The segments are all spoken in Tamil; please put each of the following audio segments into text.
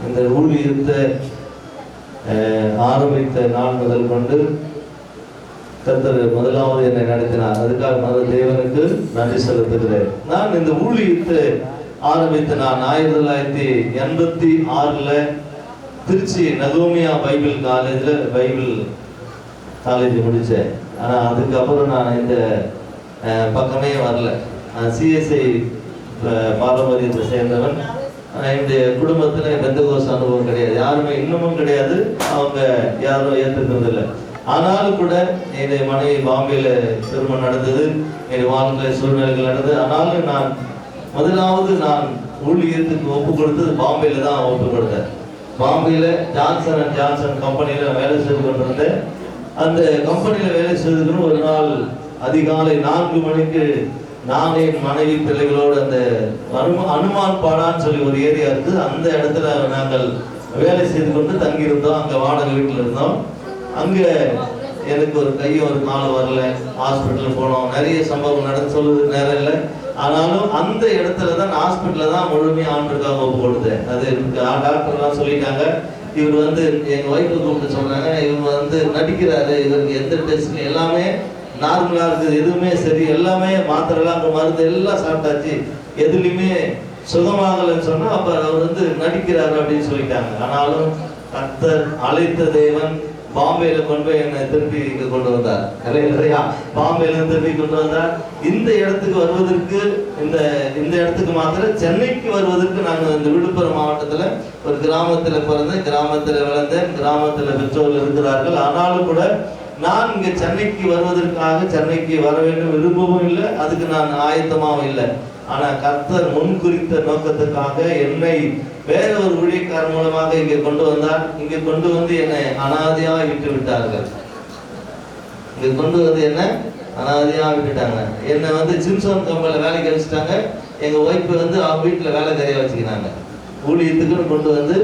இந்த ஊழியத்தை ஆரம்பித்த நாள் முதல் கொண்டு கர்த்தர் முதலாவது என்னை நடத்தினார். அதுக்காக தேவனுக்கு நன்றி செலுத்துகிறேன். நான் இந்த ஊழியத்தை ஆரம்பித்த நான் 1986 திருச்சி நகோமியா பைபிள் காலேஜ் முடித்தேன். ஆனால் அதுக்கப்புறம் நான் இந்த பக்கமே வரல. நான் சிஎஸ்ஐ பாரம்பரியத்தை சேர்ந்தவன். என்னுடைய குடும்பத்தில் பெந்தகோஸ் அனுபவம் கிடையாது, யாருமே இன்னமும் கிடையாது, அவங்க யாரும் ஏற்றுக்கிறதில்லை. ஆனாலும் கூட என்னுடைய மனைவி பாம்பேல திருமணம் நடந்தது, என் வாழ்க்கை சூழ்நிலைகள் நடந்தது. ஆனாலும் நான் முதலாவது நான் ஊழியத்துக்கு ஒப்பு கொடுத்தது பாம்பேல தான் ஒப்பு கொடுத்தேன். பாம்பேல ஜான்சன் அண்ட் ஜான்சன் கம்பெனியில் வேலை செய்து கொண்டிருந்தேன். அந்த கம்பெனியில் வேலை செய்துக்கணும். ஒரு நாள் அதிகாலை 4 மணிக்கு நான் என் மனைவி பிள்ளைகளோடு அந்த அனுமான் பாடான்னு சொல்லி ஒரு ஏரியா இருக்குது, அந்த இடத்துல நாங்கள் வேலை செய்து கொண்டு தங்கியிருந்தோம். அங்கே வாடகை வீட்டில் இருந்தோம். அங்கே எனக்கு ஒரு கை ஒரு கால் வரல, ஹாஸ்பிட்டல் போனோம். நிறைய சம்பவம் நடந்து சொல்லுறதுக்கு நேரம் இல்லை. ஆனாலும் அந்த இடத்துல தான் ஹாஸ்பிட்டலில் தான் முழுமையாக ஆண்டுக்காக ஒப்பு கொடுத்தேன். அது டாக்டர்லாம் சொல்லிட்டாங்க, இவர் எங்கள் ஒய்ஃபை கூப்பிட்டு சொல்கிறாங்க, இவர் நடிக்கிறாரு, இவருக்கு எந்த டெஸ்ட் எல்லாமே நார்மலாக இருக்குது, எதுவுமே சரி, எல்லாமே மாத்திரைலாம் அங்கே மருந்து எல்லாம் சாப்பிட்டாச்சு, எதுலையுமே சுகமாகலைன்னு சொன்னால் அப்போ அவர் நடிக்கிறாரு அப்படின்னு சொல்லிட்டாங்க. ஆனாலும் கர்த்தர் அழைத்த தேவன் பாம்பேல கொண்டு போய் என்னை திருப்பி கொண்டு வந்தார். இல்லையா? பாம்பேல திருப்பி கொண்டு வந்தார். இந்த இடத்துக்கு வருவதற்கு இந்த இடத்துக்கு மாத்திரம் சென்னைக்கு வருவதற்கு நாங்கள் இந்த விழுப்புரம் மாவட்டத்தில் ஒரு கிராமத்தில் பிறந்தேன், கிராமத்தில் வளர்ந்தேன், கிராமத்தில் பெற்றோர்கள் இருக்கிறார்கள். ஆனாலும் கூட நான் இங்கே சென்னைக்கு வருவதற்காக சென்னைக்கு வர வேண்டும் விரும்பவும் இல்லை, அதுக்கு நான் ஆயத்தமாகவும் இல்லை. ஆனால் கர்த்தர் முன்குறித்த நோக்கத்துக்காக என்னை வேற ஒரு ஊழியக்காரர் மூலமாக இங்கே கொண்டு வந்தார். இங்கே கொண்டு வந்து என்னை அனாதையாக விட்டு விட்டார்கள். இங்கே கொண்டு வந்து என்ன அனாதையாக விட்டுட்டாங்க. என்னை சிம்சன் கம்பெனியில் வேலைக்கு வச்சுட்டாங்க. எங்கள் ஒய்ஃபு அவங்க வீட்டில் வேலைக்காரியாக வச்சுக்கினாங்க. ஊழியத்துக்குன்னு கொண்டு வந்து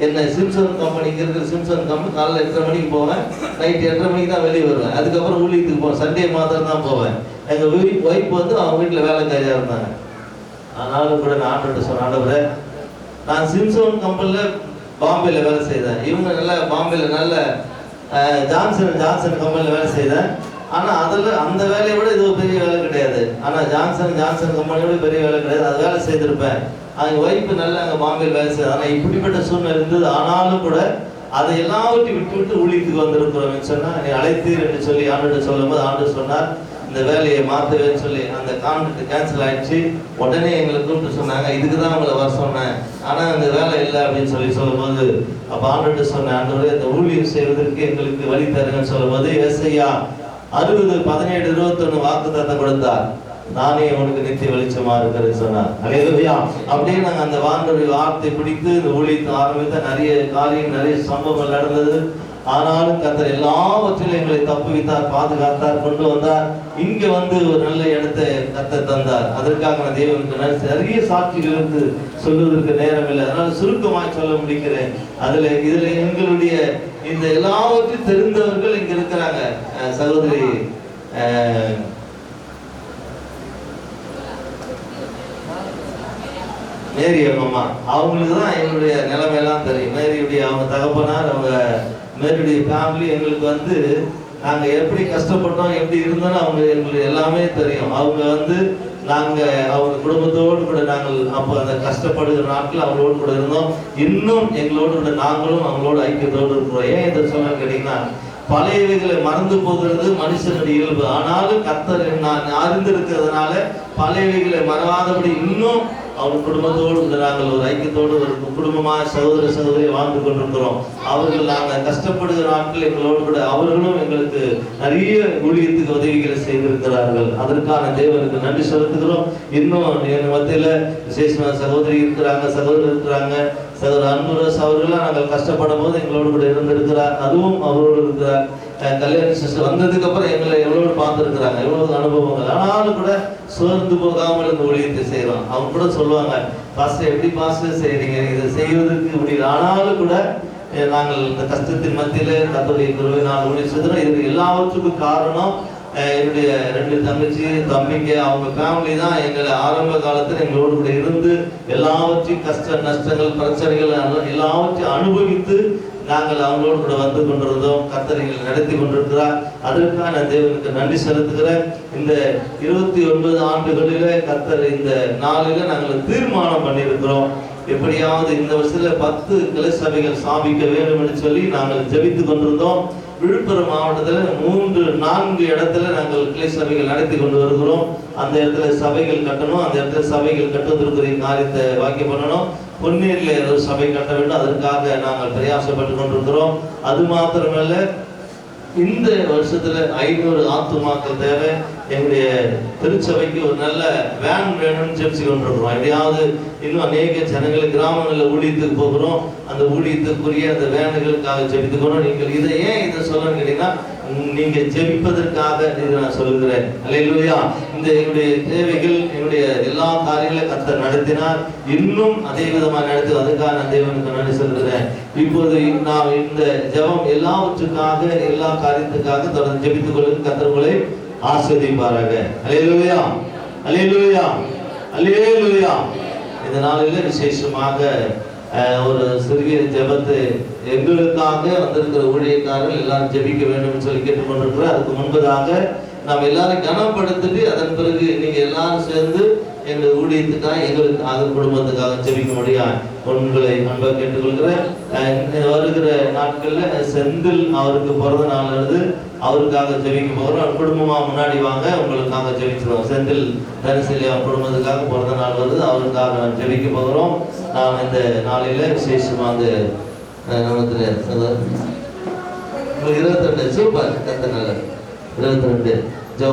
என்னை சிம்சன் கம்பெனிக்கு இருக்கிற சிம்சன் கம்பெனி காலையில் 8:30 மணிக்கு போவேன், நைட்டு 8:30 மணிக்கு தான் வெளியே வருவேன். அதுக்கப்புறம் ஊழியத்துக்கு போவேன், சண்டே மாத்திரம் தான் போவேன். எங்கள் ஒய்ஃப் அவங்க வீட்டில் வேலைக்காரியாக இருந்தாங்க. ஆனாலும் கூட நான் ஆண்டவர்கிட்ட சொன்ன, ஆண்டவரே, நான் சிம்சன் கம்பெனியில் பாம்பேல வேலை செய்தேன். இவங்க நல்ல பாம்பேல நல்ல ஜான்சன் கம்பெனியில் வேலை செய்தேன். ஆனால் அந்த வேலையை விட இது ஒரு பெரிய வேலை கிடையாது. ஆனால் ஜான்சன் கம்பெனியோட பெரிய வேலை கிடையாது, அது வேலை செய்திருப்பேன். அவங்க ஒய்ஃபு நல்லா அங்கே பாம்பேயில் வேலை செய்யுது. ஆனால் இப்படிப்பட்ட சூழ்நிலை இருந்தது. ஆனாலும் கூட அதை எல்லாவற்றையும் விட்டு ஊழியத்துக்கு வந்திருக்கிறோம் சொன்னால், நீ அழைத்தீர் என்று சொல்லி ஆண்டு சொல்லும் போது ஆண்டு சொன்னார், இந்த வேலையை மாற்றவேன்னு சொல்லி அந்த கான்ட்ராக்ட் கேன்சல் ஆயிடுச்சு. உடனே எங்களை கூப்பிட்டு சொன்னாங்க, இதுக்கு தான் உங்களை வர சொன்னேன், ஆனால் அந்த வேலை இல்லை அப்படின்னு சொல்லும்போது அப்போ ஆண்டு சொன்னேன், ஆண்டவரே இந்த ஊழியம் செய்வதற்கு எங்களுக்கு வழி தருங்கன்னு சொல்லும்போது ஏசாயா 60:17-21 வாக்குத்தத்தம் கொடுத்தார். நானே உனக்கு நித்திய வெளிச்சமா இருக்கிறது சொன்னார். அல்லேலூயா. அப்படியே நாங்கள் அந்த வார்த்தை பிடித்து இந்த ஊழியத்தை ஆரம்பித்த நிறைய காரியம், நிறைய சம்பவங்கள் நடந்தது. ஆனாலும் கர்த்தர் எல்லாவற்றிலும் எங்களை தப்புவித்தார், பாதுகாத்தார், கொண்டு வந்தார். இங்க ஒரு நல்ல இடத்தை கர்த்தர் தந்தார். அதற்காக நான் தேவனுக்கு நிறைய சாட்சிகளுக்கு சொல்வதற்கு நேரம் இல்லை, அதனால சுருக்கமாய் சொல்ல முடிக்கிறேன். இதுல எங்களுடைய இந்த எல்லாவற்றையும் தெரிந்தவர்கள் இங்க இருக்கிறாங்க. சகோதரி மேரி அம்மா, அவங்களுக்கு தான் எங்களுடைய நிலைமையெல்லாம் தெரியும். மேரியுடைய அவங்க தகப்பனார், அவங்க மேரியுடைய ஃபேமிலி எங்களுக்கு நாங்கள் எப்படி கஷ்டப்பட்டோம், எப்படி இருந்தோம்னு எங்களுக்கு எல்லாமே தெரியும். அவங்க அவங்க குடும்பத்தோடு கூட நாங்கள் அப்போ அந்த கஷ்டப்படுகிற நாட்கள் அவங்களோடு கூட இருந்தோம். இன்னும் எங்களோடு கூட நாங்களும் அவங்களோட ஐக்கியத்தோடு இருக்கிறோம். ஏன் இதை சொல்ல கேட்டீங்கன்னா, பழையவைகளை மறந்து போகிறது மனுஷனுடைய இயல்பு. ஆனாலும் கர்த்தர் நான் அறிந்திருக்கிறதுனால பழையவைகளை மறவாதபடி இன்னும் அவங்க குடும்பத்தோடு நாங்கள் ஒரு ஐக்கியத்தோடு ஒரு குடும்பமாக சகோதரி வாழ்ந்து கொண்டிருக்கிறோம். அவர்கள் நாங்கள் கஷ்டப்படுகிற நாட்கள் எங்களோடு கூட அவர்களும் எங்களுக்கு நிறைய ஊழியத்துக்கு உதவிகளை செய்திருக்கிறார்கள். அதற்கான தேவனுக்கு நன்றி செலுத்துகிறோம். இன்னும் என் மத்தியில் விசேஷமாக சகோதரி இருக்கிறாங்க, சகோதரர் இருக்கிறாங்க. சகோதரர் அன்புராஜ் அவர்களாம் நாங்கள் கஷ்டப்படும் போது எங்களோடு கூட இருந்திருக்கிறார், அதுவும் அவரோடு இருக்கிறார். கல்யாண சிஸ்டர் வந்ததுக்கு அப்புறம் எங்களை எவ்வளவு பார்த்துருக்குறாங்க, எவ்வளவு அனுபவங்கள். ஆனாலும் கூட சோர்ந்து போகாமல் இந்த ஊழியத்தை செய்யறோம். அவங்க கூட சொல்லுவாங்க, பாஸ்டர் எப்படி பாஸ்டர் செய்யறீங்க, இதை செய்வதற்கு முடியல. ஆனாலும் கூட நாங்கள் இந்த கஷ்டத்தின் மத்தியில கர்த்தருடைய கிருபையினால் ஊழியம் செய்கிறோம். இது எல்லாவற்றுக்கும் காரணம் என்னுடைய 2 தங்கச்சி தம்பிங்க அவங்க ஃபேமிலி தான் எங்களை ஆரம்ப காலத்தில் எங்களோடு கூட இருந்து எல்லாவற்றையும் கஷ்ட நஷ்டங்கள் பிரச்சனைகள் எல்லாவற்றையும் அனுபவித்து நாங்கள் அவங்களோடு கூட வந்து கொண்டிருந்தோம். கர்த்தர்கள் நடத்தி கொண்டிருக்கிறார். அதற்காக நான் தேவனுக்கு நன்றி செலுத்துகிறேன். இந்த 29 ஆண்டுகளிலே கர்த்தர் இந்த நாளில நாங்கள் தீர்மானம் பண்ணியிருக்கிறோம். எப்படியாவது இந்த வருஷத்துல 10 கிளை சபைகள் ஸ்தாபிக்க வேண்டும் என்று சொல்லி நாங்கள் ஜெபித்து கொண்டிருந்தோம். விழுப்புரம் மாவட்டத்தில் 3-4 இடத்துல நாங்கள் கிளை சபைகள் நடத்தி கொண்டு வருகிறோம். அந்த இடத்துல சபைகள் கட்டணும். அந்த இடத்துல சபைகள் கட்டுவதற்குரிய காரியத்தை வாக்கியம் பண்ணணும். பொன்னேரியில் ஒரு சபை கட்ட வேண்டும். அதற்காக நாங்கள் பிரயாசப்பட்டு கொண்டிருக்கிறோம். அது மாத்திரமல்ல, இந்த வருஷத்துல 500 ஆத்துமாக்கள் தேவை. எங்களுடைய திருச்சபைக்கு ஒரு நல்ல வேன் வேணும்னு ஜெபிச்சு கொண்டிருக்கிறோம். எப்படியாவது இன்னும் அநேக ஜனங்கள் கிராமங்களில் ஊழியத்துக்கு போகிறோம். அந்த ஊழியத்துக்குரிய அந்த வேனுகளுக்காக ஜெபித்துக்கணும். நீங்கள் இதை ஏன் இதை சொல்லணும்னு கேட்டீங்கன்னா, நீங்க ஜெபிப்பதற்காக இதை நான் சொல்லுகிறேன். அல்லேலூயா. இந்த என்னுடைய தேவைகள் என்னுடைய எல்லா காரியங்களையும் கர்த்தர் நடத்தினார். இன்னும் அதே விதமாக நடத்தி அதுக்காக நான் தேவனுக்கு நன்றி சொல்கிறேன். இப்போது நாம் இந்த ஜெபம் எல்லாவற்றுக்காக எல்லா காரியத்துக்காக தொடர்ந்து ஜெபித்துக் கொள்ளுங்க. கர்த்தர்களை ஆசீர்வதிப்பாராக. அல்லேலூயா, அல்லேலூயா, அல்லேலூயா. இந்த நாளில் விசேஷமாக ஒரு சிறிய ஜெபத்தை எங்களுக்காக வந்திருக்கிற ஊழியக்காரர்கள் எல்லாரும் ஜெபிக்க வேண்டும் சொல்லி கேட்டுக்கொண்டிருக்கிறோம். அதுக்கு முன்பதாக நாம் எல்லாரும் கனப்படுத்திட்டு அதன் பிறகு நீங்க எல்லாரும் சேர்ந்து எங்கள் ஊழியத்துக்காக எங்களுக்காக குடும்பத்துக்காக ஜெபிக்க முடியாது உங்களை அன்பாக கேட்டுக்கொள்கிறேன். வருகிற நாட்களில் செந்தில் அவருக்கு பிறந்த நாள் வருது. அவருக்காக ஜெபிக்க போகிறோம். குடும்பமா முன்னாடி வாங்க, உங்களுக்காக ஜெபிச்சிருவோம். செந்தில் தரிசனி அவர் குடும்பத்துக்காக பிறந்த நாள் வருது. அவருக்காக ஜெபிக்க போகிறோம். நாம் இந்த நாளில விசேஷமாக நமக்கு 22 சூப்பர் கத்த நல்ல 22